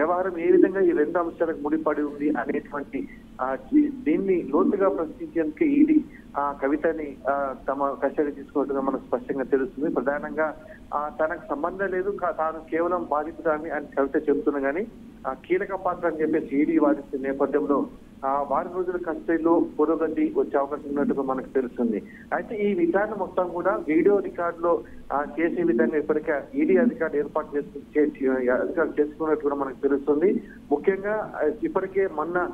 వ్యవహారం ఏ విధంగా ఈ రెండు అంశాలకు ముడిపడి ఉంది అనేటువంటి దీన్ని లోతుగా ప్రశ్నించేందుకు ఈడీ కవితని తమ కస్టడీ తీసుకున్నట్టుగా మనకు స్పష్టంగా తెలుస్తుంది. ప్రధానంగా తనకు సంబంధం లేదు, తాను కేవలం బాధితురాని అని కవిత చెబుతున్నా గానీ కీలక పాత్ర అని చెప్పేసి ఈడీ వాదిస్తున్న నేపథ్యంలో వారం రోజుల కస్టడీలో పురోగతి వచ్చే అవకాశం ఉన్నట్టుగా మనకు తెలుస్తుంది. అయితే ఈ విచారణ మొత్తం కూడా వీడియో రికార్డులో చేసే విధంగా ఇప్పటికే ఈడీ అధికారులు ఏర్పాటు చేసుకున్నట్టు కూడా మనకు తెలుస్తుంది. ముఖ్యంగా ఇప్పటికే మొన్న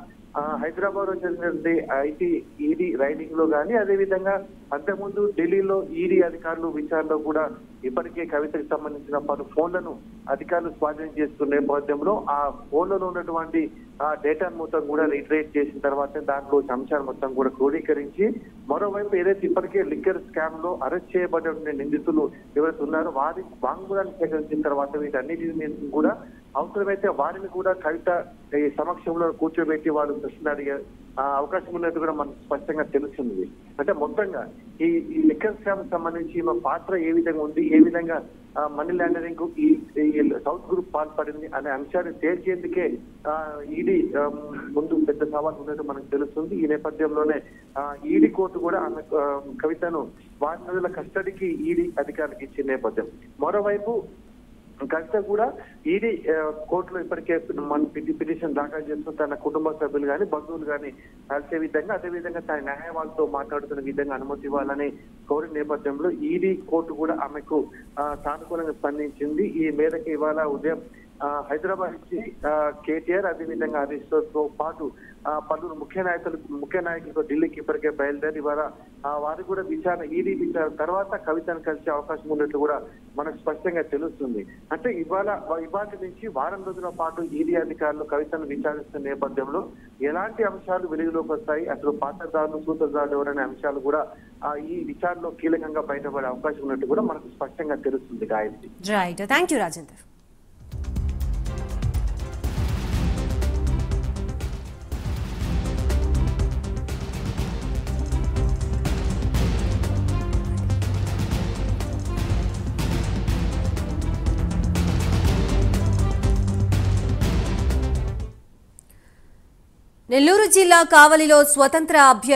హైదరాబాద్ లో జరిగినటువంటి ఐటీ ఈడీ రైడింగ్ లో కానీ అదేవిధంగా అంతకుముందు ఢిల్లీలో ఈడీ అధికారులు విచారణలో కూడా ఇప్పటికే కవితకు సంబంధించిన పలు ఫోన్లను అధికారులు స్వాధీనం చేస్తున్న నేపథ్యంలో ఆ ఫోన్లలో ఉన్నటువంటి డేటాను మొత్తం కూడా రీట్రేట్ చేసిన తర్వాత దాంట్లో అంశాలు మొత్తం కూడా క్రోడీకరించి మరోవైపు ఏదైతే ఇప్పటికే లిక్కర్ స్కామ్ లో అరెస్ట్ చేయబడిన నిందితులు ఎవరైతే ఉన్నారో వారి వాంగ్మూలాన్ని సేకరించిన తర్వాత వీటన్నిటిని కూడా అవసరమైతే వారిని కూడా కవిత ఈ సమక్షంలో కూర్చోబెట్టి వాళ్ళు ప్రశ్న అడిగే అవకాశం ఉన్నట్టు కూడా మనకు స్పష్టంగా తెలుస్తుంది. అంటే మొత్తంగా ఈ లిక్కర్ స్కామ్ సంబంధించి మా పాత్ర ఏ విధంగా ఉంది, ఏ విధంగా మనీ లాండరింగ్ కు ఈ సౌత్ గ్రూప్ పాల్పడింది అనే అంశాన్ని తేల్చేందుకే ఈడీ ముందు పెద్ద సవాల్ ఉన్నట్టు మనకు తెలుస్తుంది. ఈ నేపథ్యంలోనే ఈడీ కోర్టు కూడా ఆమె కవితను వారం రోజుల కస్టడీకి ఈడీ అధికారులకు ఇచ్చిన నేపథ్యం. మరోవైపు కవిత కూడా ఈడీ కోర్టులో ఇప్పటికే పిటిషన్ దాఖలు చేస్తూ తన కుటుంబ సభ్యులు కానీ బంధువులు కానీ కలిసే విధంగా అదేవిధంగా తన న్యాయవాదులతో మాట్లాడుతున్న విధంగా అనుమతి ఇవ్వాలని కోరిన నేపథ్యంలో ఈడీ కోర్టు కూడా ఆమెకు సానుకూలంగా స్పందించింది. ఈ మేరకు ఇవాళ ఉదయం హైదరాబాద్ నుంచి కేటీఆర్ అదేవిధంగా హరీష్ తో పాటు పలువురు ముఖ్య నాయకులతో ఢిల్లీకి ఇప్పటికే బయలుదేరి ఇవాళ వారు కూడా ఈడీ విచారణ తర్వాత కవితను కలిసే అవకాశం ఉన్నట్లు కూడా మనకు స్పష్టంగా తెలుస్తుంది. అంటే ఇవాళ నుంచి వారం రోజుల పాటు ఈడీ అధికారులు కవితను విచారిస్తున్న నేపథ్యంలో ఎలాంటి అంశాలు వెలుగులోకి వస్తాయి, అసలు పాత్రదారులు సూత్రధారులు ఎవరనే అంశాలు కూడా ఈ విచారణలో కీలకంగా బయటపడే అవకాశం ఉన్నట్టు కూడా మనకు స్పష్టంగా తెలుస్తుంది. Gayatri. Right, thank you Rajender. Nellore జిల్లా కావలిలో స్వతంత్ర అభ్యర్థి